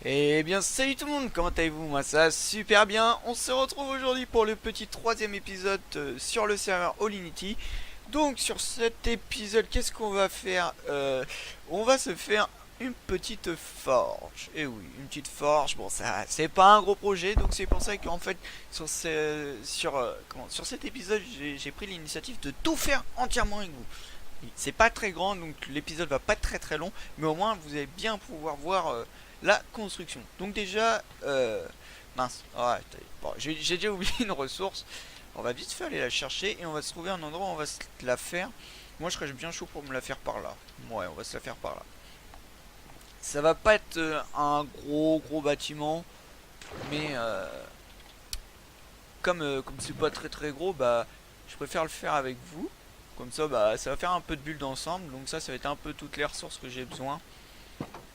Eh bien salut tout le monde, comment allez-vous? Moi ça va super bien. On se retrouve aujourd'hui pour le petit troisième épisode sur le serveur Allinity. Donc sur cet épisode, qu'est-ce qu'on va faire? On va se faire une petite forge. Et oui, une petite forge. Bon, ça c'est pas un gros projet, donc c'est pour ça qu'en fait sur cet épisode, j'ai pris l'initiative de tout faire entièrement avec vous. C'est pas très grand, donc l'épisode va pas être très très long, mais au moins vous allez bien pouvoir voir la construction. Donc déjà, mince, ouais, bon, j'ai déjà oublié une ressource. On va vite fait aller la chercher et on va se trouver un endroit où on va se la faire. Moi je serais bien chaud pour me la faire par là. Ouais, on va se la faire par là. Ça va pas être un gros bâtiment, mais comme c'est pas très très gros, bah je préfère le faire avec vous. Comme ça, bah ça va faire un peu de bulles d'ensemble. Donc ça va être un peu toutes les ressources que j'ai besoin.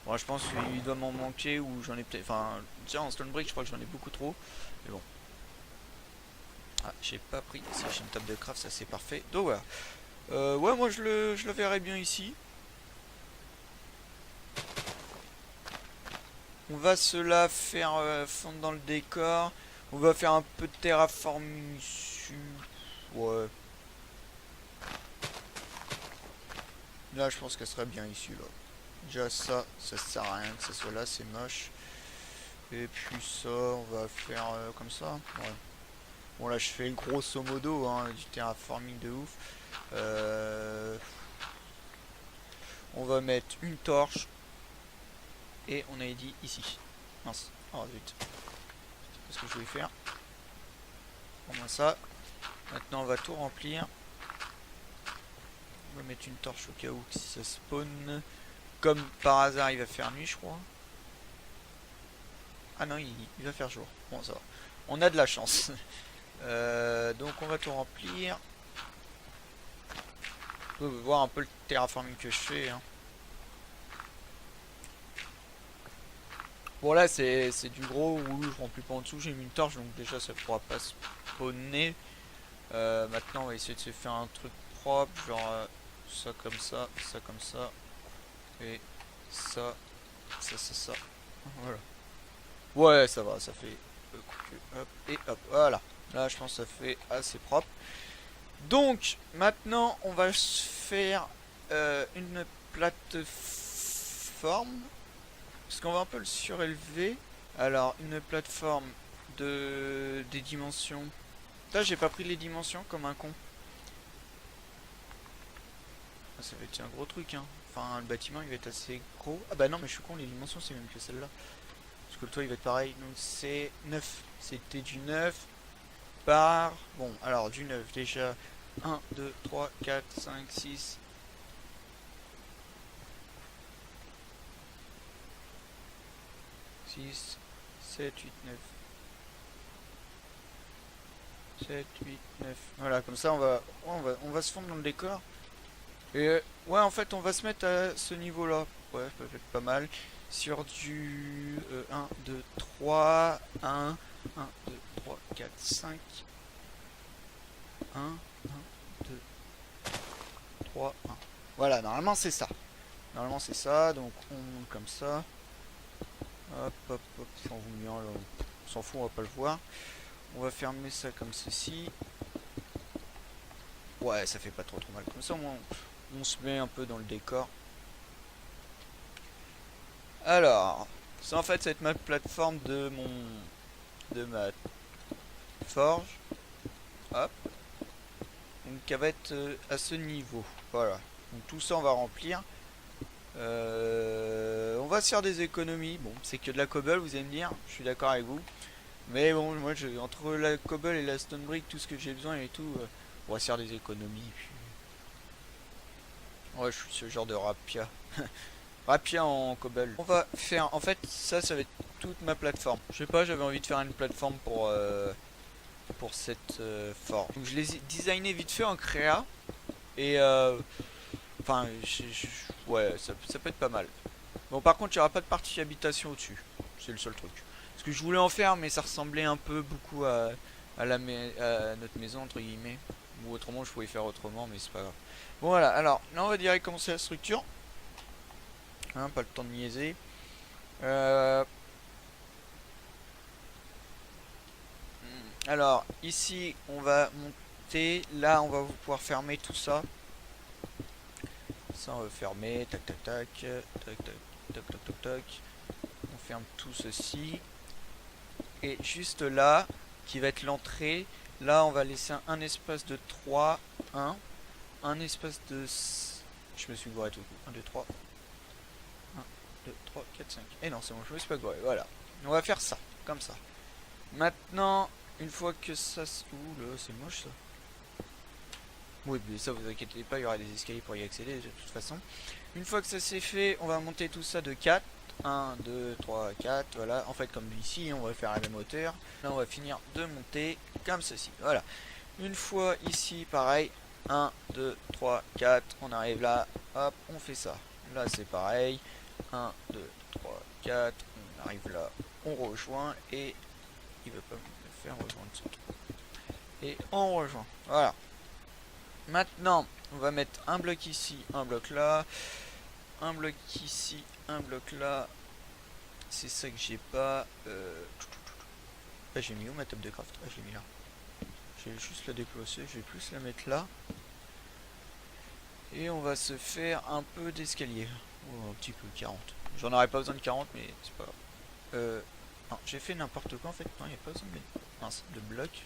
Bon, je pense qu'il doit m'en manquer ou j'en ai peut-être. Enfin, tiens, en stone brick, je crois que j'en ai beaucoup trop. Mais bon. Ah, j'ai pas pris. Si j'ai une table de craft, ça c'est parfait. Donc voilà. Ouais, moi je le verrai bien ici. On va cela faire fondre dans le décor. On va faire un peu de terraforming ici. Ouais. Là, je pense qu'elle serait bien ici, là. Déjà, ça sert à rien que ça soit là, c'est moche. Et puis ça, on va faire comme ça. Ouais. Bon, là, je fais grosso modo hein, du terraforming de ouf. On va mettre une torche. Et on a dit ici. Mince. Oh zut. C'est ce que je voulais faire. Au moins ça. Maintenant, on va tout remplir. On va mettre une torche au cas où si ça spawn. Comme par hasard, il va faire nuit, je crois. Ah non, il va faire jour. Bon, ça va. On a de la chance. Donc, on va tout remplir. Vous pouvez voir un peu le terraforming que je fais. Hein. Bon, là, c'est du gros où je remplis pas en dessous. J'ai mis une torche, donc déjà, ça pourra pas spawner. Maintenant, on va essayer de se faire un truc propre. Genre, ça comme ça comme ça. Et ça. Voilà. Ouais, ça va, ça fait hop et hop, voilà. Là, je pense que ça fait assez propre. Donc, maintenant, on va se faire une plateforme. Parce qu'on va un peu le surélever. Alors, une plateforme des dimensions. Là, j'ai pas pris les dimensions comme un con. Ah, ça va être un gros truc, hein. Enfin, le bâtiment, il va être assez gros. Ah bah non, mais je suis con, les dimensions, c'est même que celle-là. Parce que le toit il va être pareil. Donc c'est 9. C'était du 9 par... Bon, alors du 9 déjà. 1, 2, 3, 4, 5, 6. 6, 7, 8, 9. 7, 8, 9. Voilà, comme ça on va se fondre dans le décor. Et ouais, en fait, on va se mettre à ce niveau-là. Ouais, ça peut être pas mal. Sur du 1, 2, 3, 1, 1, 2, 3, 4, 5. 1, 1, 2, 3, 1. Voilà, normalement c'est ça. Normalement c'est ça, donc on monte comme ça. Hop, si on vous met là, on s'en fout, on va pas le voir. On va fermer ça comme ceci. Ouais, ça fait pas trop mal. Comme ça, on se met un peu dans le décor. Alors, ça en fait, ça va être ma plateforme de ma forge. Hop. Donc, elle va être à ce niveau. Voilà. Donc, tout ça, on va remplir. On va se faire des économies. Bon, c'est que de la cobble, vous allez me dire. Je suis d'accord avec vous. Mais bon, moi, entre la cobble et la stone brick, tout ce que j'ai besoin et tout, on va se faire des économies. Puis... Ouais, je suis ce genre de rapia. Rapia en cobble. On va faire, en fait, ça va être toute ma plateforme. Je sais pas, j'avais envie de faire une plateforme pour cette forme. Donc je les ai designé vite fait en créa. Et enfin, ouais, ça peut être pas mal. Bon, par contre, il n'y aura pas de partie habitation au-dessus. C'est le seul truc. Parce que je voulais en faire, mais ça ressemblait un peu beaucoup à notre maison, entre guillemets. Ou autrement, je pouvais faire autrement, mais c'est pas grave. Bon, voilà. Alors, là, on va direct commencer la structure. Hein, pas le temps de niaiser. Euh, Alors, ici, on va monter. Là, on va pouvoir fermer tout ça. Ça, on va fermer. Tac, tac, tac. Tac, tac, tac, tac, tac, tac. On ferme tout ceci. Et juste là, qui va être l'entrée, là, on va laisser un espace de 3, 1. Un espace de... Je me suis gouré tout coup. 1, 2, 3. 1, 2, 3, 4, 5. Et non, c'est bon, je me suis pas gouré. Voilà. On va faire ça, comme ça. Maintenant, une fois que ça... Ouh là, c'est moche ça. Oui, mais ça, vous inquiétez pas, il y aura des escaliers pour y accéder de toute façon. Une fois que ça c'est fait, on va monter tout ça de 4. 1, 2, 3, 4, voilà. En fait, comme ici, on va faire la même hauteur. Là, on va finir de monter comme ceci. Voilà. Une fois ici, pareil. 1, 2, 3, 4. On arrive là. Hop, on fait ça. Là, c'est pareil. 1, 2, 3, 4. On arrive là. On rejoint. Et il va pas me faire rejoindre ce truc. Et on rejoint. Voilà. Maintenant, on va mettre un bloc ici, un bloc là. Un bloc ici, un bloc là. C'est ça que j'ai pas. Ah, j'ai mis où ma table de craft? Ah, j'ai mis là. Je vais juste la déplacer, je vais plus la mettre là. Et on va se faire un peu d'escalier. Oh, un petit peu, 40. J'en aurais pas besoin de 40, mais c'est pas grave. Non, j'ai fait n'importe quoi en fait. Non, il n'y a pas besoin de blocs.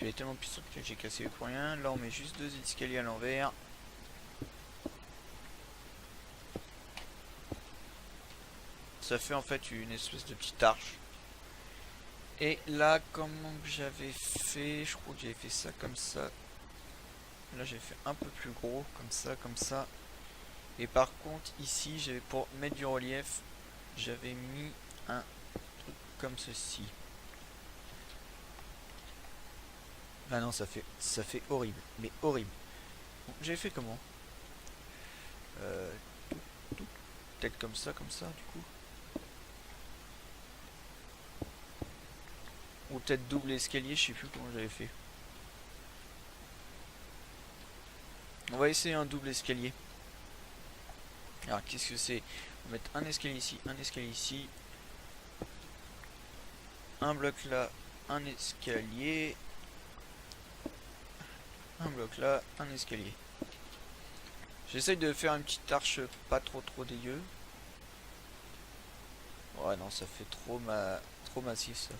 Il est tellement puissant que j'ai cassé pour rien. Là, on met juste 2 escaliers à l'envers. Ça fait en fait une espèce de petite arche. Et là, comment j'avais fait? Je crois que j'avais fait ça comme ça. Là, j'ai fait un peu plus gros, comme ça, comme ça. Et par contre, ici, j'avais pour mettre du relief, j'avais mis un truc comme ceci. Ah non, ça fait horrible, mais horrible. Bon, j'ai fait comment? euh, Peut-être comme ça, du coup. Ou peut-être double escalier, je sais plus comment j'avais fait. On va essayer un double escalier. Alors qu'est-ce que c'est? On va mettre un escalier ici, un escalier ici. Un bloc là, un escalier. Un bloc là, un escalier. J'essaye de faire une petite arche pas trop dégueu. Ouais non, ça fait trop massif ça.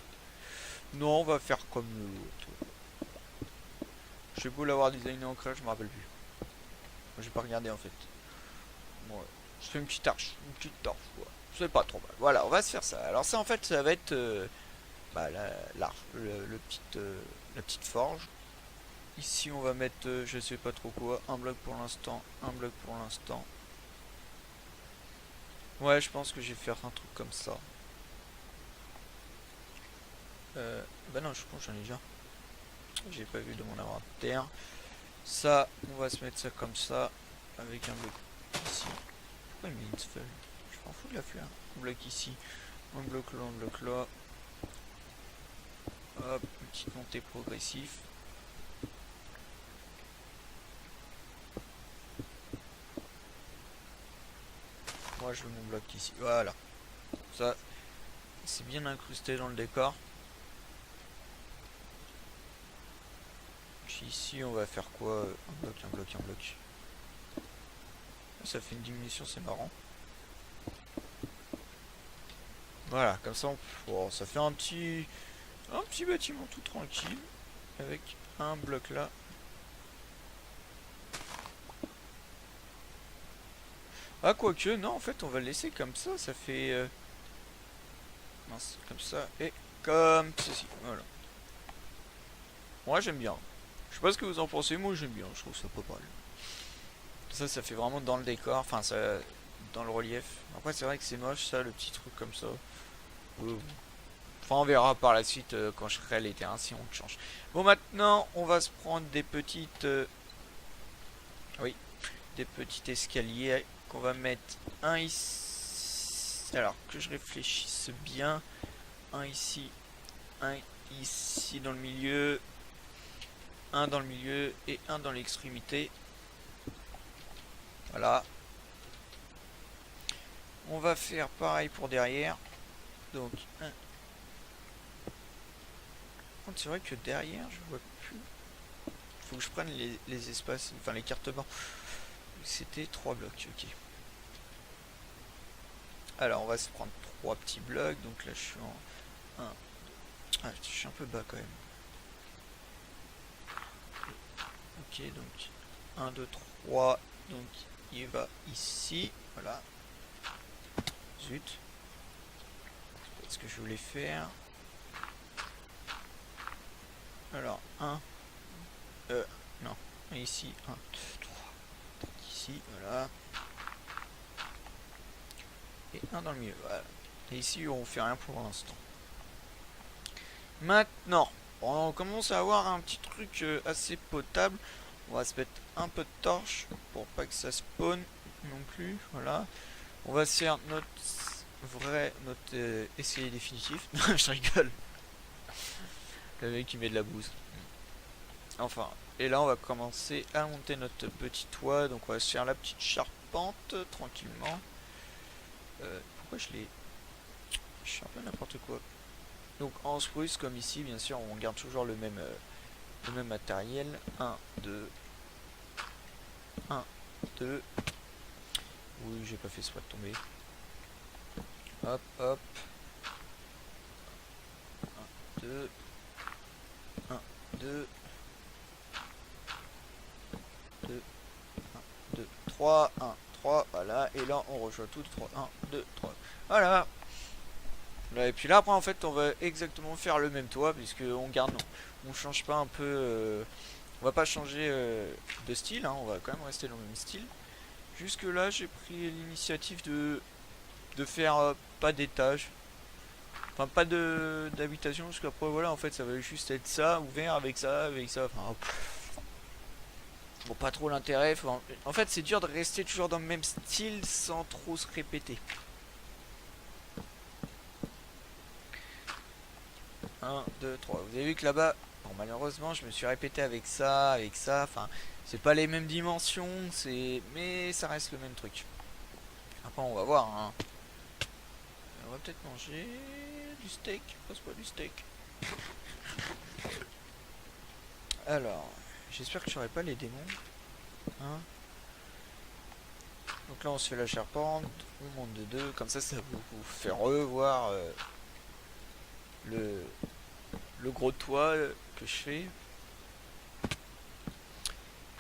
Non, on va faire comme l'autre. J'ai beau l'avoir designé en crash, je me rappelle plus. J'ai pas regardé en fait. Ouais. Je fais une petite arche, ouais. C'est pas trop mal. Voilà, on va se faire ça. Alors ça en fait, ça va être l'arche, la petite forge. Ici on va mettre, je sais pas trop quoi, un bloc pour l'instant, un bloc pour l'instant. Ouais, je pense que je vais faire un truc comme ça. Bah non, je pense que j'en ai déjà. J'ai pas vu de mon inventaire. Ça, on va se mettre ça comme ça, avec un bloc ici. Pourquoi il met une feuille? Je m'en fous de la fleur. Un bloc ici, un bloc là, un bloc là. Hop, petite montée progressive. Moi je veux mon bloc ici. Voilà. Ça, c'est bien incrusté dans le décor. Ici, on va faire quoi? Un bloc, un bloc, un bloc. Ça fait une diminution, c'est marrant. Voilà, comme ça, ça fait un petit bâtiment tout tranquille. Avec un bloc là. Ah, quoique, non, en fait, on va le laisser comme ça. Ça fait... mince, comme ça. Et comme ceci. Voilà. Moi, j'aime bien. Je sais pas ce que vous en pensez, moi j'aime bien. Je trouve ça pas mal. Ça fait vraiment dans le décor. Enfin, ça... dans le relief. Après, c'est vrai que c'est moche, ça, le petit truc comme ça. Enfin, on verra par la suite quand je ferai les terrains si on le change. Bon, maintenant, on va se prendre des petites... oui, des petits escaliers qu'on va mettre un ici. Alors, que je réfléchisse bien. Un ici, un ici dans le milieu, un dans le milieu et un dans l'extrémité. Voilà. On va faire pareil pour derrière. Donc, un contre, c'est vrai que derrière, je vois plus. Faut que je prenne les espaces, enfin les cartes bancs. C'était 3 blocs, ok. Alors, on va se prendre 3 petits blocs. Donc là, je suis en 1. Ah, je suis un peu bas quand même. Ok, donc 1, 2, 3. Donc, il va ici. Voilà. Zut. C'est pas ce que je voulais faire. Alors, 1. Non. Ici, 1, 2, 3. Ici, voilà. Et un dans le milieu, voilà. Et ici, on fait rien pour l'instant. Maintenant, on commence à avoir un petit truc assez potable. On va se mettre un peu de torche pour pas que ça spawn non plus. Voilà. On va se faire notre essai définitif. Non, je rigole. Le mec qui met de la bouse. Enfin, et là on va commencer à monter notre petit toit. Donc on va se faire la petite charpente tranquillement. Pourquoi je l'ai... Je suis un peu n'importe quoi. Donc en spruce comme ici, bien sûr, on garde toujours le même matériel. 1, 2, 1, 2. Oui, j'ai pas fait exprès de tomber. Hop, hop. 1, 2. 1, 2. 2. 1, 2, 3. 1, 3. Voilà. Et là, on rejoint tout. 3. 1, 2, 3. Voilà. Et puis là, après, en fait, on va exactement faire le même toit, puisque on garde, on change pas un peu, on va pas changer de style, hein, on va quand même rester dans le même style. Jusque là, j'ai pris l'initiative de faire pas d'étage, enfin pas d'habitation, parce qu'après voilà, en fait, ça va juste être ça, ouvert avec ça, enfin. Bon, pas trop l'intérêt. En fait, c'est dur de rester toujours dans le même style sans trop se répéter. 1, 2, 3. Vous avez vu que là-bas, bon, malheureusement, je me suis répété avec ça. Enfin, c'est pas les mêmes dimensions, mais ça reste le même truc. Après, on va voir. Hein. On va peut-être manger du steak. Passe-moi du steak. Alors, j'espère que je n'aurai pas les démons. Hein. Donc là, on se fait la charpente. On monte de 2. Comme ça va vous faire revoir le gros toit que je fais.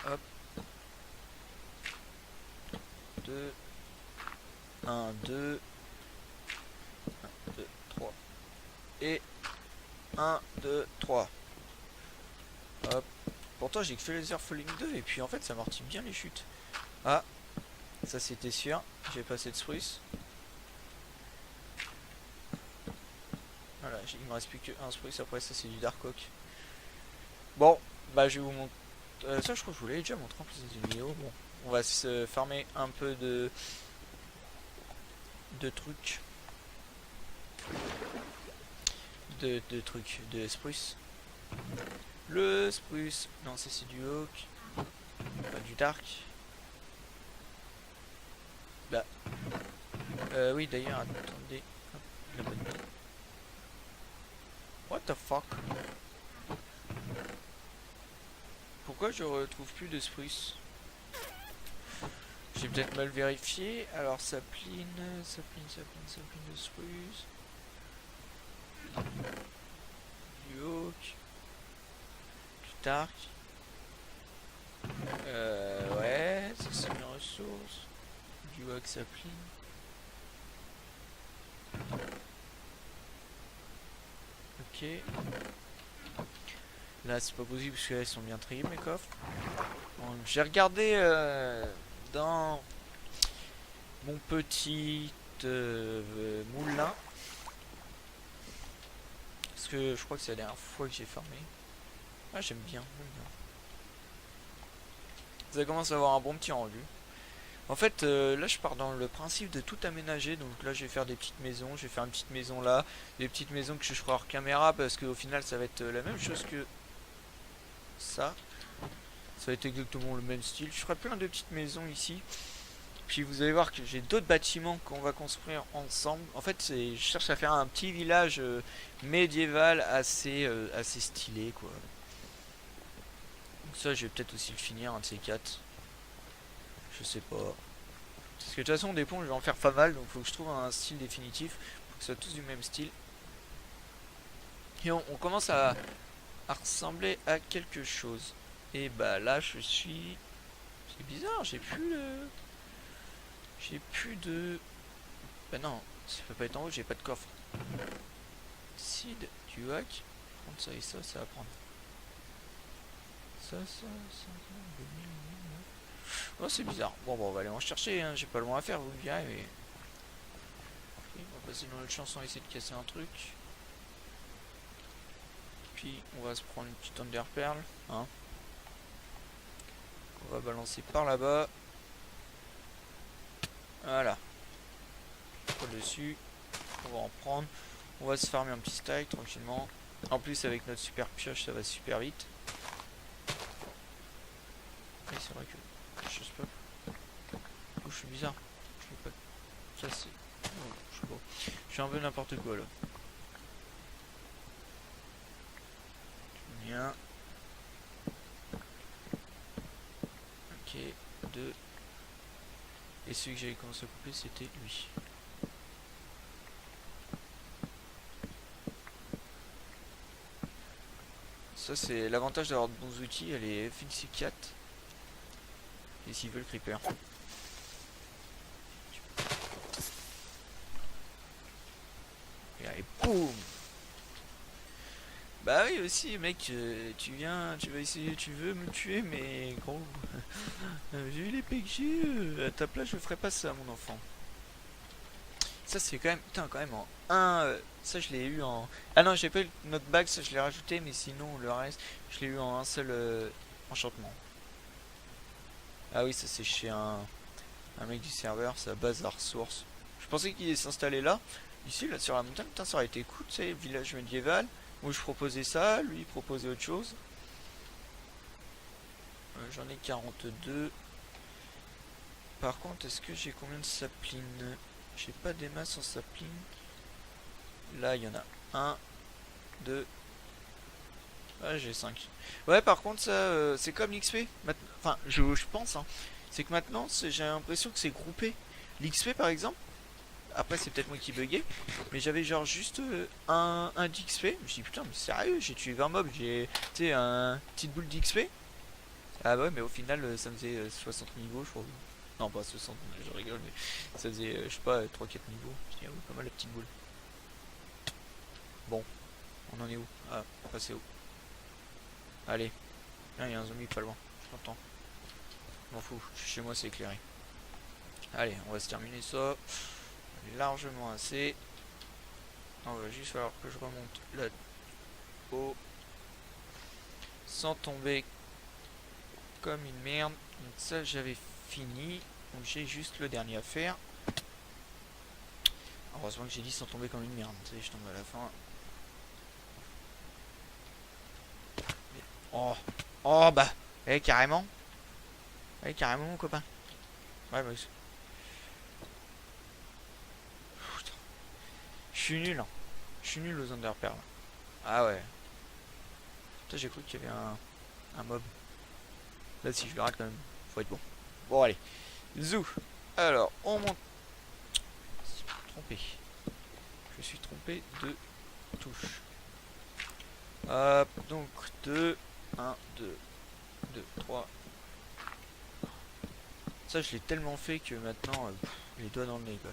Hop. 2. 1, 2. 1, 2, 3. Et 1, 2, 3. Hop. Pourtant, j'ai que fait les Falling 2. Et puis, en fait, ça amortit bien les chutes. Ah. Ça, c'était sûr. J'ai pas assez de spruce. Voilà, il me reste plus qu'un spruce. Après, ça, c'est du Dark Oak. Bon, bah, je vais vous montrer. Ça, je crois que je vous l'avais déjà montré en plus dans une vidéo. Bon, on va se farmer un peu de trucs. De trucs. De spruce. Le spruce. Non, ça, c'est du Oak. Pas du Dark. Bah. Oui, d'ailleurs, attendez. Hop, what the fuck? Pourquoi je retrouve plus de spruce? J'ai peut-être mal vérifié. Alors, sapline de spruce. Du oak. Du dark. Ouais, ça c'est mes ressources. Du oak sapline. Ok. Là, c'est pas possible parce qu'elles sont bien triées mes coffres. Bon, j'ai regardé dans mon petit moulin. Parce que je crois que c'est la dernière fois que j'ai farmé. Ah, j'aime bien. Ça commence à avoir un bon petit rendu. En fait, là je pars dans le principe de tout aménager. Donc là je vais faire des petites maisons. Je vais faire une petite maison là. Des petites maisons que je ferai hors caméra. Parce qu'au final ça va être la même chose que ça. Ça va être exactement le même style. Je ferai plein de petites maisons ici. Puis vous allez voir que j'ai d'autres bâtiments qu'on va construire ensemble. En fait, je cherche à faire un petit village médiéval assez stylé, quoi. Donc ça, je vais peut-être aussi le finir, un de ces quatre. Je sais pas. Parce que de toute façon, des ponts, je vais en faire pas mal, donc faut que je trouve un style définitif. Faut que ce soit tous du même style. Et on commence à ressembler à quelque chose. Et bah là, je suis... C'est bizarre, j'ai plus le... J'ai plus de... Bah non, ça peut pas être en haut, j'ai pas de coffre. Seed, du hack. Prendre ça et ça va prendre. Ça, 2000. Oh, c'est bizarre. Bon, on va aller en chercher, hein. J'ai pas loin à faire, vous me direz, mais... Ok, on va passer dans notre chanson, essayer de casser un truc. Puis, on va se prendre une petite Under Pearl, hein. On va balancer par là-bas. Voilà. Par dessus. On va en prendre. On va se farmer un petit stack tranquillement. En plus, avec notre super pioche, ça va super vite. Et c'est vrai que je sais pas. Oh, je suis bizarre. Je sais pas. Ça c'est. Oh, je sais pas. Je suis un peu n'importe quoi là. Bien. Ok. 2. Et celui que j'avais commencé à couper, c'était lui. Ça c'est l'avantage d'avoir de bons outils. Elle est FNC 4. Et s'il veut le creeper. Et allez, boum. Bah oui aussi mec, tu viens, tu vas essayer, tu veux me tuer mais gros, j'ai eu les PG, à ta place je ferais pas ça mon enfant. Ça c'est quand même, putain quand même en 1, ça je l'ai eu en... Ah non j'ai pas eu notre bague, ça je l'ai rajouté mais sinon le reste je l'ai eu en un seul enchantement. Ah oui ça c'est chez un mec du serveur, c'est à Bazar Source. Je pensais qu'il s'installait là, ici là sur la montagne, putain ça aurait été cool, tu sais, village médiéval. Moi je proposais ça, lui il proposait autre chose. J'en ai 42. Par contre, est-ce que j'ai combien de saplines? J'ai pas des masses en saplines. Là, il y en a 1, 2. Ah, j'ai 5. Ouais, par contre, ça, c'est comme l'XP. Enfin, je pense, hein. C'est que maintenant, j'ai l'impression que c'est groupé. L'XP, par exemple, après, c'est peut-être moi qui buguais, mais j'avais genre juste un d'XP. Je me suis dit, putain, mais sérieux, j'ai tué 20 mobs, j'ai, tu sais, un petite boule d'XP. Ah ouais, mais au final, ça me faisait 60 niveaux, je crois. Non, pas 60, je rigole, mais ça faisait, je sais pas, 3-4 niveaux. Je dis, ah oui, pas mal la petite boule. Bon, on en est où? Ah, passer où? Allez. Ah, il y a un zombie pas loin, je l'entends. M'en fous, chez moi c'est éclairé. Allez, on va se terminer ça. Largement assez. On va juste falloir que je remonte là-haut. Sans tomber comme une merde. Donc ça j'avais fini. Donc j'ai juste le dernier à faire. Heureusement que j'ai dit sans tomber comme une merde. Tu sais, je tombe à la fin. Oh. Oh bah. Eh carrément. Eh carrément mon copain. Ouais bah. Putain. Je suis nul hein. Je suis nul aux Underpearl. Ah ouais. Putain j'ai cru qu'il y avait un mob. Là si je le rate quand même. Faut être bon. Bon allez. Zou. Alors on monte. Trompé. Je suis trompé de touche. Hop, donc 2, 1, 2, 2, 3. Ça je l'ai tellement fait que maintenant les doigts dans le nez quoi.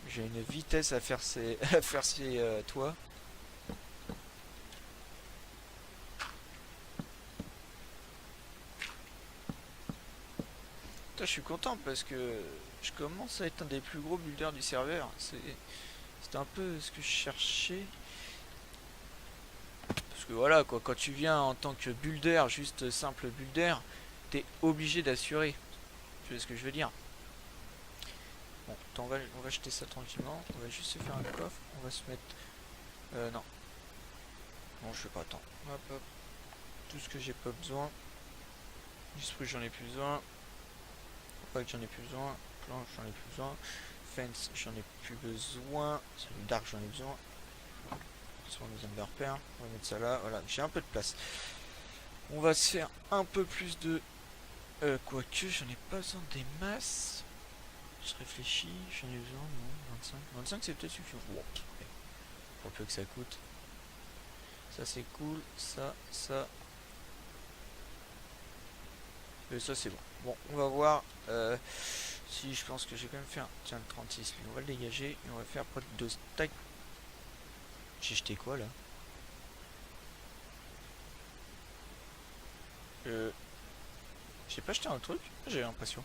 J'ai une vitesse à faire ces à faire ces toits. Putain, je suis content parce que je commence à être un des plus gros builders du serveur. C'était un peu ce que je cherchais. Parce que voilà quoi, quand tu viens en tant que builder, juste simple builder, t'es obligé d'assurer. Tu vois ce que je veux dire? Bon, on va jeter ça tranquillement. On va juste se faire un coffre. On va se mettre... non. Non, je sais pas, attends. Hop, hop. Tout ce que j'ai pas besoin. Juste que j'en ai plus besoin. Pas que j'en ai plus besoin. planche, j'en ai plus besoin. Fence, j'en ai plus besoin. Celui dark, j'en ai besoin. Sur les amber pearl, on va mettre ça là. Voilà, j'ai un peu de place. On va se faire un peu plus de... quoique, j'en ai pas besoin des masses. Je réfléchis, j'en ai besoin, non, 25. 25 c'est peut-être suffisant. Wow. Pour peu que ça coûte. Ça c'est cool, ça. Et ça c'est bon. Bon, on va voir si je pense que je vais quand même faire. Tiens, le 36, lui, on va le dégager et on va faire près de 2 stacks. J'ai jeté quoi là? J'ai pas jeté un truc? J'ai l'impression.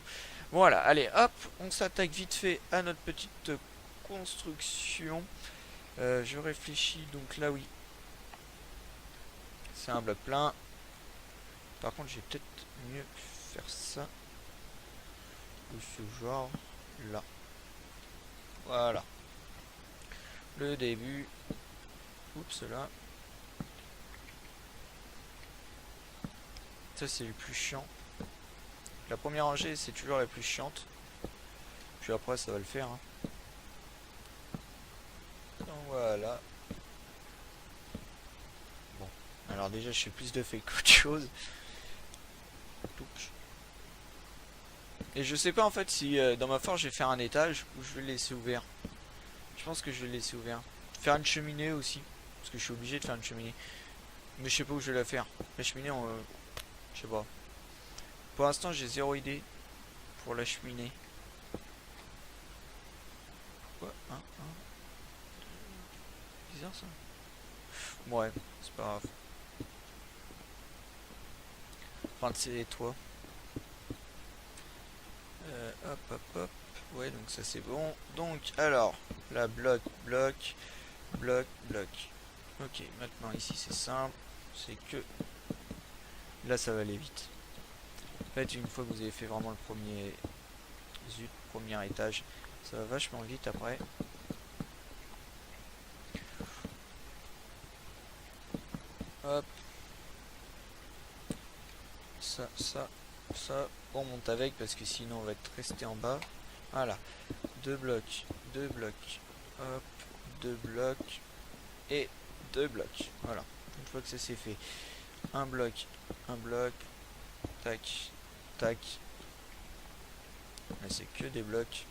Voilà, allez, hop, on s'attaque vite fait à notre petite construction. Je réfléchis, donc là oui. C'est un bloc plein. Par contre, j'ai peut-être mieux faire ça. Ou ce genre là. Voilà. Le début. Oups, là. Ça, c'est le plus chiant. La première rangée, c'est toujours la plus chiante. Puis après, ça va le faire. Hein. Donc voilà. Bon. Alors déjà, je fais plus de faits qu'autre chose. Et je sais pas en fait si dans ma forge je vais faire un étage ou je vais le laisser ouvert. Je pense que je vais le laisser ouvert. Faire une cheminée aussi. Parce que je suis obligé de faire une cheminée. Mais je sais pas où je vais la faire. La cheminée, je sais pas. Pour l'instant, j'ai zéro idée pour la cheminée. Pourquoi bizarre ça. Ouais, c'est pas grave. Enfin, c'est les toits. Hop. Ouais, donc ça c'est bon. Donc, alors, là, bloc. Ok, maintenant ici c'est simple. C'est que là, ça va aller vite. En fait, une fois que vous avez fait vraiment le premier étage, ça va vachement vite après. Hop. Ça. On monte avec parce que sinon on va être resté en bas. Voilà. 2 blocs. Hop. 2 blocs. Et 2 blocs. Voilà. Une fois que ça c'est fait. Un bloc. Tac. Là c'est que des blocs.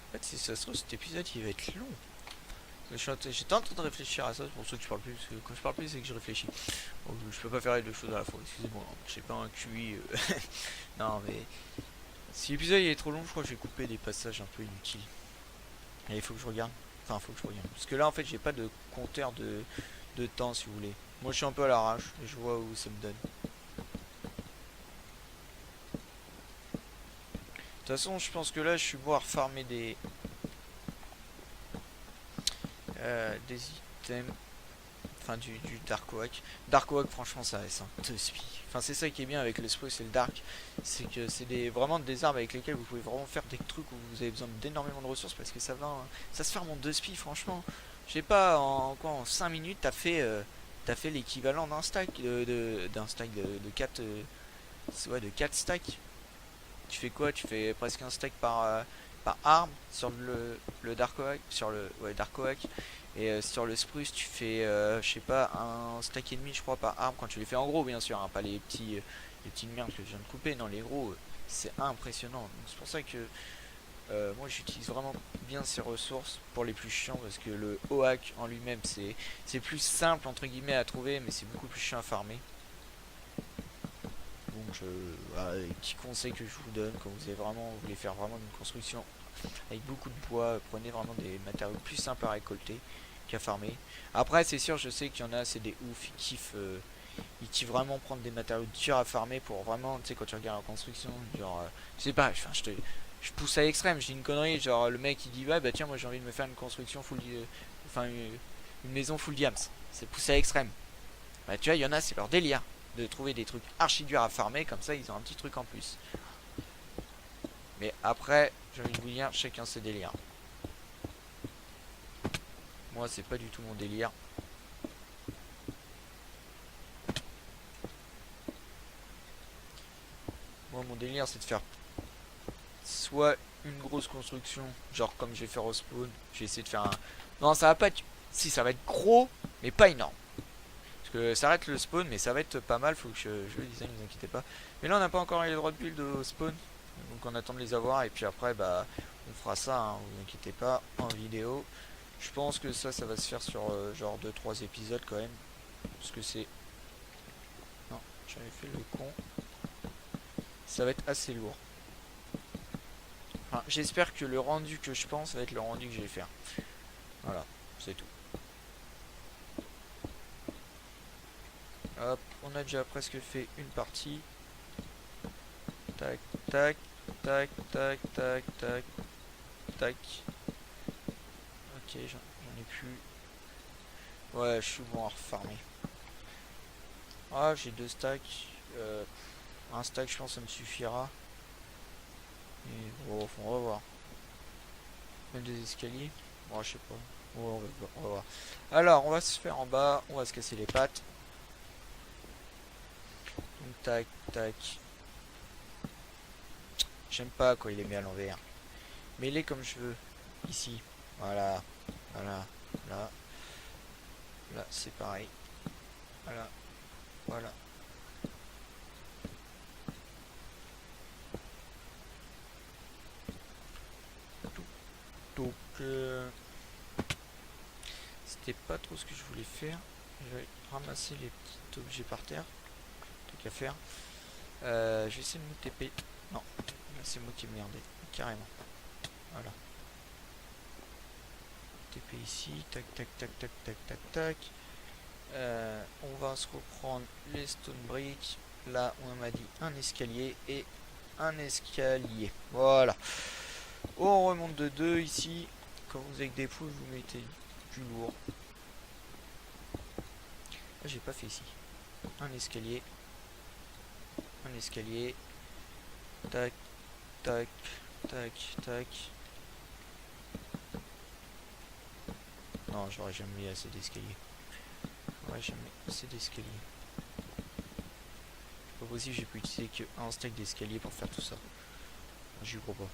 En fait, si ça se trouve, cet épisode il va être long. J'étais en train de réfléchir à ça, c'est pour ça que je parle plus, parce que quand je parle plus, c'est que je réfléchis. Donc, je peux pas faire les deux choses à la fois, excusez-moi, je sais pas un QI. Non, mais si l'épisode est trop long, je crois que je vais couper des passages un peu inutiles. Et il faut que je regarde. Enfin, faut que je regarde. Parce que là, en fait, j'ai pas de compteur de temps, si vous voulez. Moi, je suis un peu à l'arrache, et je vois où ça me donne. De toute façon, je pense que là, je suis pouvoir farmer des items. Enfin, du Dark Oak. Dark Oak, franchement, ça reste un 2 spi. Enfin, c'est ça qui est bien avec le spruce et le Dark. C'est que c'est vraiment des arbres avec lesquels vous pouvez vraiment faire des trucs où vous avez besoin d'énormément de ressources parce que ça se farme en 2 spi, franchement. Je sais pas, en 5 minutes, t'as fait l'équivalent d'un stack, d'un stack de 4. Ouais, de 4 stacks. Tu fais quoi? Tu fais presque un stack par arbre sur le Dark Oak, sur le Dark Oak. Et sur le spruce, tu fais, je sais pas, un stack et demi, je crois, par arbre quand tu les fais en gros, bien sûr, hein, pas les petites merdes que je viens de couper. Non, les gros, c'est impressionnant. C'est pour ça que moi, j'utilise vraiment bien ces ressources pour les plus chiants parce que le Oak en lui-même, c'est plus simple entre guillemets à trouver, mais c'est beaucoup plus chiant à farmer. Donc, voilà, les petits conseils que je vous donne quand vous voulez faire vraiment une construction avec beaucoup de bois, prenez vraiment des matériaux plus simples à récolter qu'à farmer. Après, c'est sûr, je sais qu'il y en a, c'est des ouf, ils kiffent vraiment prendre des matériaux durs à farmer pour vraiment, tu sais, quand tu regardes la construction, genre, je sais pas, enfin, je pousse à l'extrême, je dis une connerie, genre, le mec il dit, ouais, bah tiens, moi j'ai envie de me faire une construction full, enfin, une maison full diams, c'est poussé à l'extrême. Bah, tu vois, il y en a, c'est leur délire de trouver des trucs archi durs à farmer, comme ça ils ont un petit truc en plus. Mais après, j'ai envie de vous dire, chacun ses délires. Moi, c'est pas du tout mon délire. Moi, mon délire, c'est de faire soit une grosse construction, genre comme je vais faire au spawn. Je vais essayer de faire un... Non, ça va pas être... Si, ça va être gros, mais pas énorme. Parce que ça arrête le spawn, mais ça va être pas mal. Faut que je le design, ne vous inquiétez pas. Mais là, on n'a pas encore les droits de build au spawn. Donc on attend de les avoir. Et puis après, bah, on fera ça, hein, vous inquiétez pas, en vidéo. Je pense que ça va se faire sur genre 2-3 épisodes quand même. Parce que c'est... Non, j'avais fait le con. Ça va être assez lourd. Enfin, j'espère que le rendu que je pense va être le rendu que je vais faire. Voilà, c'est tout. Hop, on a déjà presque fait une partie. Tac, tac, tac, tac, tac, tac, tac. Ok, j'en ai plus. Ouais, je suis bon à refarmer. Ah, j'ai 2 stacks. Un stack, je pense, ça me suffira. Et bon, on va voir. Même des escaliers. Bon, je sais pas. Ouais, on va voir. Alors, on va se faire en bas. On va se casser les pattes. Donc, tac, tac. J'aime pas quand il est mis à l'envers. Mais il est comme je veux. Ici. Voilà. Voilà. Là. Là, c'est pareil. Voilà. Voilà. Donc, c'était pas trop ce que je voulais faire. Je vais ramasser les petits objets par terre. Truc à faire. Je vais essayer de me TP. Non, là c'est moi qui ai merdé. Carrément. Voilà. TP ici. Tac, tac, tac, tac, tac, tac, tac. On va se reprendre les stone bricks. Là, on m'a dit un escalier et un escalier. Voilà. On remonte de 2 ici. Quand vous avez que des poules, vous mettez du lourd. Là, j'ai pas fait ici. Un escalier. Un escalier. Tac, tac, tac, tac. Non, j'aurais jamais mis assez d'escaliers. Ouais, jamais assez d'escaliers. C'est pas possible, j'ai pu utiliser qu'un stack d'escalier pour faire tout ça. J'y crois pas.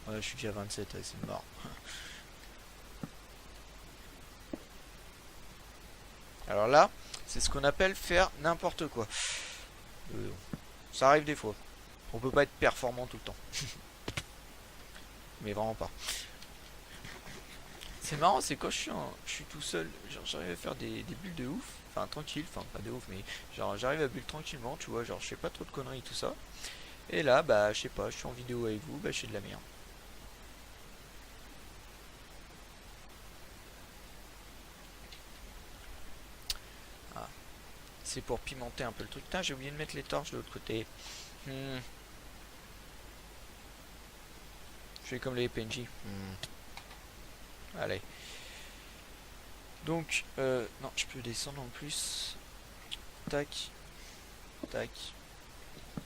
Ouais, je suis déjà à 27, c'est mort. Alors là, c'est ce qu'on appelle faire n'importe quoi. Ça arrive des fois. On peut pas être performant tout le temps. Mais vraiment pas. C'est marrant, c'est quand je suis tout seul, genre j'arrive à faire des bulles de ouf. Enfin tranquille, enfin pas de ouf, mais genre j'arrive à bulle tranquillement, tu vois, genre je fais pas trop de conneries tout ça. Et là, bah je sais pas, je suis en vidéo avec vous, bah je fais de la merde. Ah, c'est pour pimenter un peu le truc. Putain, j'ai oublié de mettre les torches de l'autre côté. Je fais comme les PNJ. Allez. Donc, non, je peux descendre en plus. Tac. Tac.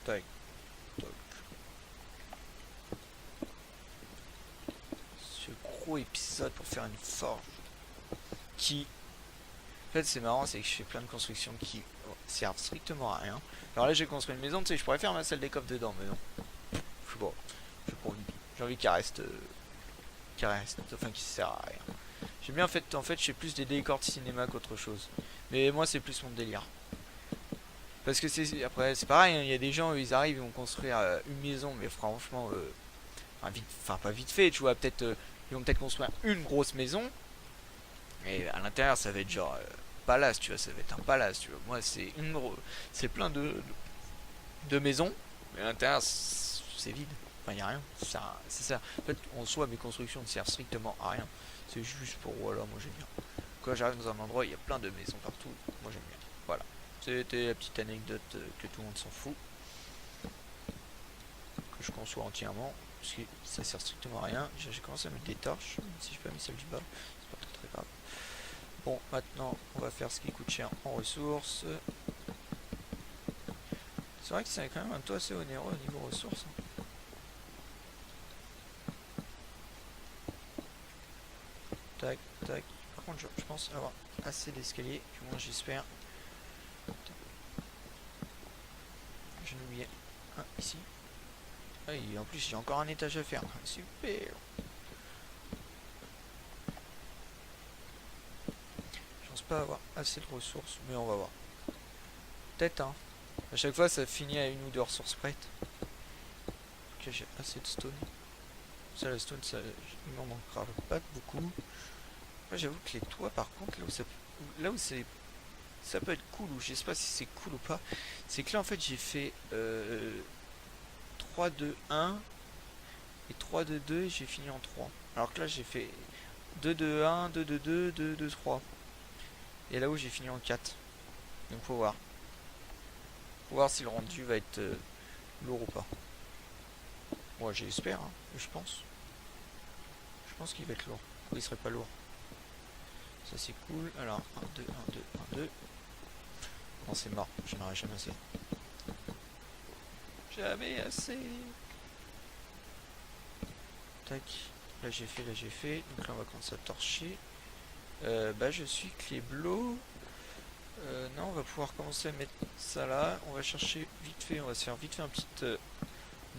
Tac. Tac. Ce gros épisode pour faire une forge. Qui... En fait, c'est marrant, c'est que je fais plein de constructions qui servent strictement à rien. Alors là, j'ai construit une maison, tu sais, je pourrais faire ma salle des coffres dedans, mais non. Je sais pas. J'ai envie qu'elle reste... Enfin, qui sert à rien. J'ai bien fait, en fait, je fais plus des décors de cinéma qu'autre chose. Mais moi, c'est plus mon délire. Parce que c'est après c'est pareil, il y a des gens, ils arrivent, ils vont construire une maison, mais franchement, enfin pas vite fait, tu vois, peut-être ils vont peut-être construire une grosse maison, et à l'intérieur ça va être genre palace, tu vois, ça va être un palace, tu vois. Moi c'est plein de maisons, mais à l'intérieur c'est vide, enfin il y a rien, c'est ça. En fait, en soi mes constructions ne servent strictement à rien, c'est juste pour voilà, moi j'aime bien. Quand j'arrive dans un endroit, il y a plein de maisons partout, moi j'aime bien. Voilà. C'était la petite anecdote que tout le monde s'en fout. Que je conçois entièrement. Parce que ça sert strictement à rien. J'ai commencé à mettre des torches. Même si j'ai pas mis celle du bas. C'est pas très grave. Bon, maintenant, on va faire ce qui coûte cher en ressources. C'est vrai que c'est quand même un taux assez onéreux au niveau ressources. Tac, tac. Par contre, je pense avoir assez d'escaliers, du moins j'espère. J'en ai oublié un ici. Ah, et en plus j'ai encore un étage à faire. Super. Je pense pas avoir assez de ressources, mais on va voir. Peut-être hein. À chaque fois ça finit à une ou deux ressources prêtes. Ok, j'ai assez de stone. Ça, la stone, ça, il m'en manquera pas beaucoup. Moi j'avoue que les toits par contre, là où c'est ça peut être cool, ou je sais pas si c'est cool ou pas, c'est que là en fait j'ai fait 3, 2, 1 et 3, 2, 2 et j'ai fini en 3. Alors que là j'ai fait 2, 2, 1, 2, 2, 2, 2, 2, 3. Et là où j'ai fini en 4. Donc faut voir. Faut voir si le rendu va être lourd ou pas. Moi j'espère, hein, je pense. Je pense qu'il va être lourd. Pourquoi il serait pas lourd? Ça c'est cool. Alors 1, 2, 1, 2, 1, 2. Non c'est mort, j'en aurai jamais assez. Jamais assez. Tac. Là j'ai fait, là j'ai fait. Donc là on va commencer à torcher. Bah je suis Cléblo. Non, on va pouvoir commencer à mettre ça là. On va chercher vite fait, on va se faire vite fait un petit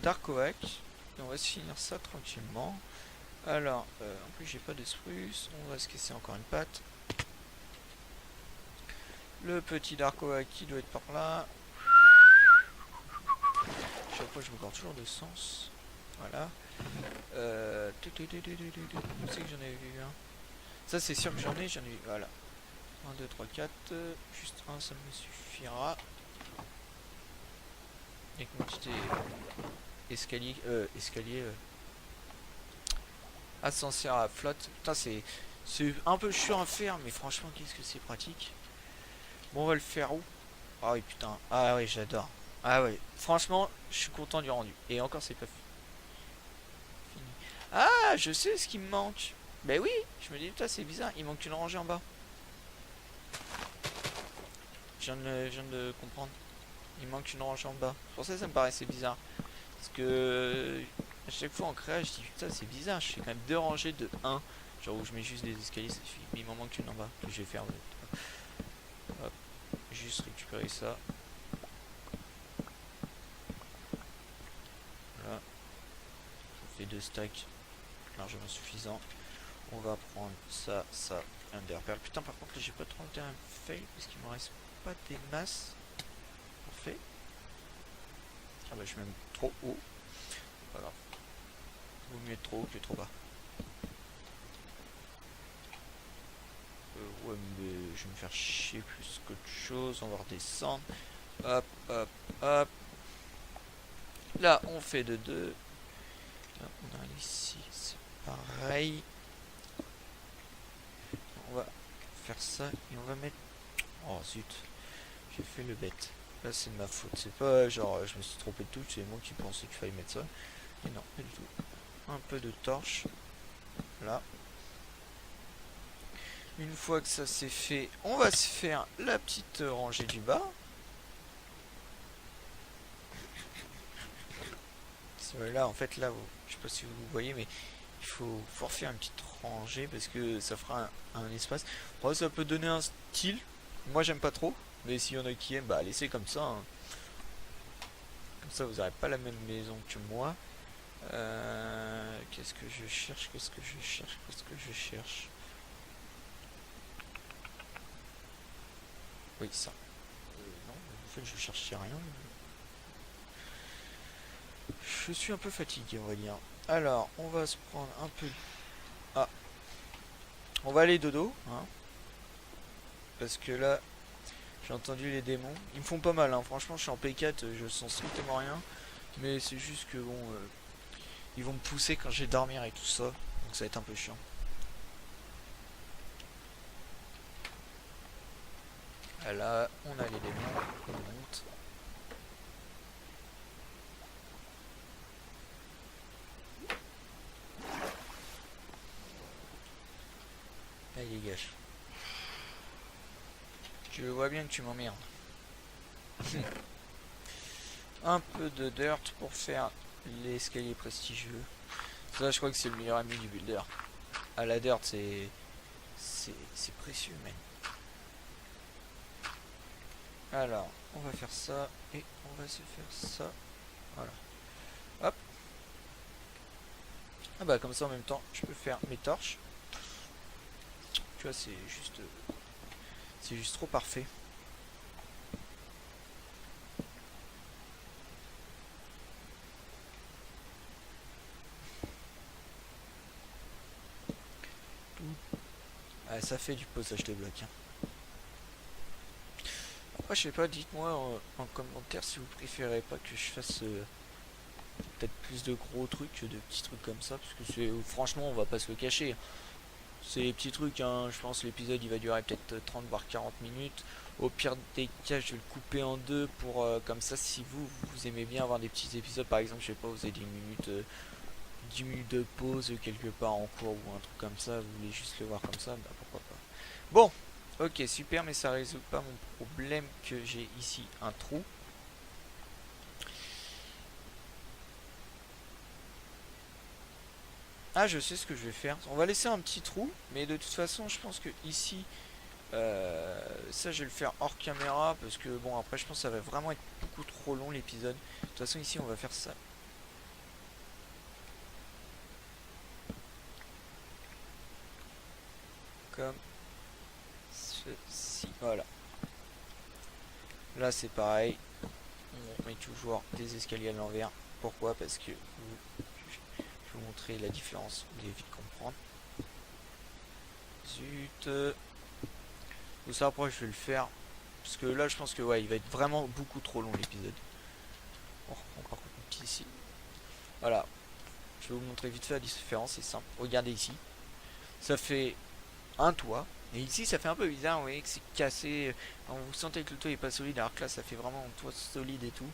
Darkovac. Et on va se finir ça tranquillement. Alors, en plus j'ai pas de spruce. On va se casser encore une patte. Le petit Darkovac qui doit être par là. Chaque fois je me garde toujours de sens. Voilà. Où c'est que j'en ai vu un? Ça c'est sûr que j'en ai vu. Voilà. 1, 2, 3, 4. Juste un, ça me suffira. Avec mon petit escalier. Ascenseur à flotte. Putain, c'est un peu chiant à faire, mais franchement, qu'est-ce que c'est pratique. Bon, on va le faire où? Ah oui, putain. Ah oui, j'adore. Ah ouais. Franchement, je suis content du rendu. Et encore, c'est pas fini. Ah, je sais ce qui me manque. Ben oui, je me dis, putain, c'est bizarre. Il manque une rangée en bas. Je viens de comprendre. Il manque une rangée en bas. Pour ça, ça me paraissait bizarre. Parce que à chaque fois en créa, je dis putain, c'est bizarre. Je fais quand même deux rangées de 1. Genre où je mets juste des escaliers, ça suffit. Mais il m'en manque une en bas que je vais faire. Hop, juste récupérer ça. Voilà. Ça fait 2 stacks. Largement suffisant. On va prendre ça, ça, un derperle. Putain, par contre, là, j'ai pas trop le terrain fail parce qu'il me reste pas des masses. Parfait. Ah bah, je suis même trop haut. Pas grave. Vaut mieux être trop haut que trop bas. Ouais, mais je vais me faire chier plus qu'autre chose. On va redescendre. Hop, hop, hop. Là, on fait de 2. Là, on a ici, c'est pareil. On va faire ça et on va mettre... Oh zut, j'ai fait le bête. Là, c'est de ma faute. C'est pas genre je me suis trompé de tout. C'est moi qui pensais qu'il fallait mettre ça. Et non, pas du tout. Un peu de torche. Là. Une fois que ça c'est fait, on va se faire la petite rangée du bas. Là, en fait, là, je sais pas si vous voyez, mais il faut refaire une petite rangée parce que ça fera un espace. Bon, ça peut donner un style. Moi, j'aime pas trop, mais s'il y en a qui aiment, bah laissez comme ça. Hein. Comme ça, vous n'aurez pas la même maison que moi. Qu'est-ce que je cherche? Qu'est-ce que je cherche? Qu'est-ce que je cherche? Oui, ça. Non, en fait, je cherchais rien. Je suis un peu fatigué, on va dire. Alors, on va se prendre un peu... Ah. On va aller dodo, hein. Parce que là, j'ai entendu les démons. Ils me font pas mal, hein. Franchement, je suis en P4, je sens strictement rien. Mais c'est juste que, bon... ils vont me pousser quand je vais dormir et tout ça. Donc ça va être un peu chiant. Là, on a les démons. On monte. Allez, dégage. Je vois bien que tu m'emmerdes. Un peu de dirt pour faire l'escalier prestigieux. Ça, je crois que c'est le meilleur ami du builder. Ah, la dirt, c'est C'est précieux, man. Alors, on va faire ça et on va se faire ça. Voilà. Hop. Ah bah comme ça en même temps, je peux faire mes torches. Tu vois, c'est juste trop parfait. Ah, ça fait du posage de blocs. Hein. Après, je sais pas, dites-moi en commentaire si vous préférez pas que je fasse peut-être plus de gros trucs que de petits trucs comme ça. Parce que c'est franchement, on va pas se le cacher. C'est des petits trucs, hein. Je pense que l'épisode il va durer peut-être 30 voire 40 minutes. Au pire des cas, je vais le couper en deux pour comme ça, si vous aimez bien avoir des petits épisodes, par exemple, je sais pas, vous avez 10 minutes, 10 minutes de pause quelque part en cours ou un truc comme ça, vous voulez juste le voir comme ça, bah pourquoi pas. Bon, ok, super, mais ça résout pas mon problème que j'ai ici un trou. Ah, je sais ce que je vais faire. On va laisser un petit trou, mais de toute façon, je pense que ici, ça, je vais le faire hors caméra parce que bon, après, je pense que ça va vraiment être beaucoup trop long l'épisode. De toute façon, ici, on va faire ça. Comme ceci. Voilà. Là, c'est pareil. On met toujours des escaliers à l'envers. Pourquoi? Parce que je vais vous montrer la différence. Vous allez vite comprendre. Zut. Tout ça, après, je vais le faire. Parce que là, je pense que ouais, il va être vraiment beaucoup trop long l'épisode. On reprend par contre un petit ici. Voilà. Je vais vous montrer vite fait la différence. C'est simple. Regardez ici. Ça fait un toit. Et ici, ça fait un peu bizarre. Vous voyez que c'est cassé. Vous sentez que le toit est pas solide. Alors que là, ça fait vraiment un toit solide et tout.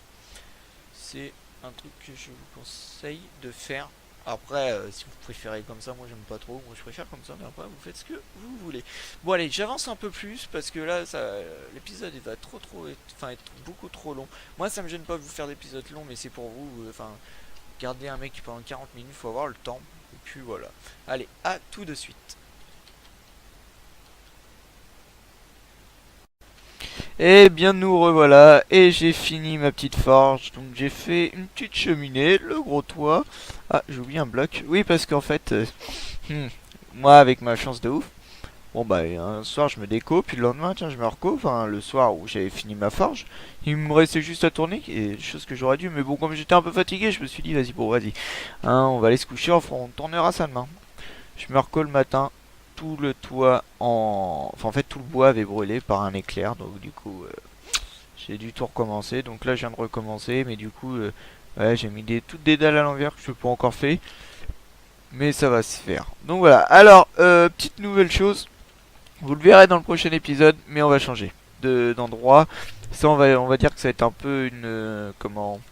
C'est un truc que je vous conseille de faire. Après, si vous préférez comme ça, moi j'aime pas trop. Moi je préfère comme ça, mais après vous faites ce que vous voulez. Bon allez, j'avance un peu plus parce que là, l'épisode il va être beaucoup trop long. Moi ça me gêne pas de vous faire des épisodes longs, mais c'est pour vous. Enfin, garder un mec pendant 40 minutes, faut avoir le temps. Et puis voilà. Allez, à tout de suite. Et bien nous revoilà et j'ai fini ma petite forge. Donc j'ai fait une petite cheminée, le gros toit. Ah, j'ai oublié un bloc. Oui, parce qu'en fait, moi avec ma chance de ouf, bon bah un soir je me déco, puis le lendemain tiens je me reco. Enfin le soir où j'avais fini ma forge, il me restait juste à tourner, et chose que j'aurais dû. Mais bon, comme j'étais un peu fatigué, je me suis dit vas-y, bon vas-y, hein, on va aller se coucher, on tournera ça demain. Je me reco le matin, tout le toit enfin en fait tout le bois avait brûlé par un éclair, donc du coup j'ai dû tout recommencer. Donc là je viens de recommencer, mais du coup ouais, j'ai mis toutes des dalles à l'envers que je n'ai pas encore fait, mais ça va se faire. Donc voilà, alors petite nouvelle chose, vous le verrez dans le prochain épisode, mais on va changer d'endroit. Ça on va dire que ça va être un peu une comment,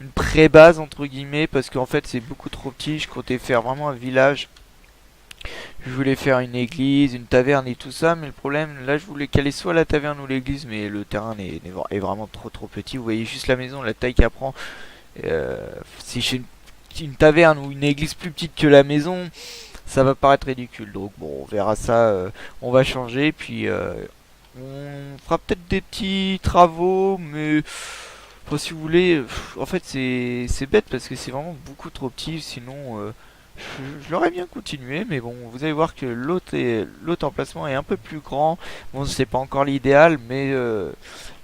une pré-base entre guillemets, parce qu'en fait c'est beaucoup trop petit. Je comptais faire vraiment un village. Je voulais faire une église, une taverne et tout ça, mais le problème, là je voulais caler soit la taverne ou l'église, mais le terrain est vraiment trop petit. Vous voyez juste la maison, la taille qu'elle prend. Si j'ai une taverne ou une église plus petite que la maison, ça va paraître ridicule. Donc bon, on verra ça, on va changer, puis on fera peut-être des petits travaux, mais enfin, si vous voulez, en fait c'est bête parce que c'est vraiment beaucoup trop petit, sinon je l'aurais bien continué, mais bon, vous allez voir que l'autre emplacement est un peu plus grand. Bon, c'est pas encore l'idéal, mais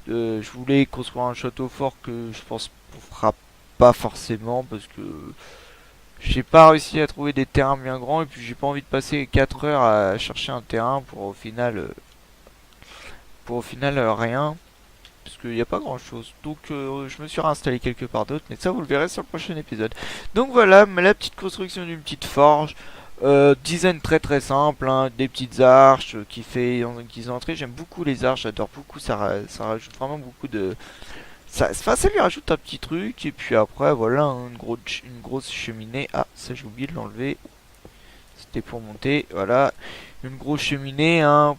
je voulais construire un château fort que je pense qu'on fera pas forcément parce que j'ai pas réussi à trouver des terrains bien grands, et puis j'ai pas envie de passer 4 heures à chercher un terrain pour au final rien. Parce qu'il n'y a pas grand chose. Donc je me suis réinstallé quelque part d'autre. Mais ça vous le verrez sur le prochain épisode. Donc voilà, la petite construction d'une petite forge. Design très simple, hein, des petites arches qui sont entrées. J'aime beaucoup les arches, j'adore beaucoup. Ça rajoute vraiment beaucoup de... Ça lui rajoute un petit truc. Et puis après voilà, hein, une grosse cheminée. Ah, ça j'ai oublié de l'enlever. C'était pour monter. Voilà, une grosse cheminée, hein,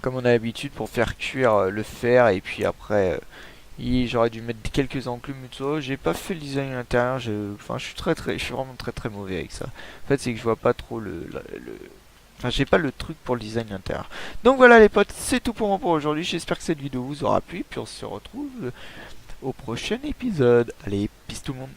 comme on a l'habitude pour faire cuire le fer. Et puis après j'aurais dû mettre quelques enclumes et tout ça. J'ai pas fait le design à l'intérieur. Enfin je suis je suis vraiment très mauvais avec ça. En fait c'est que je vois pas trop Enfin, j'ai pas le truc pour le design intérieur. Donc voilà les potes, c'est tout pour moi pour aujourd'hui. J'espère que cette vidéo vous aura plu. Puis on se retrouve au prochain épisode. Allez, peace tout le monde.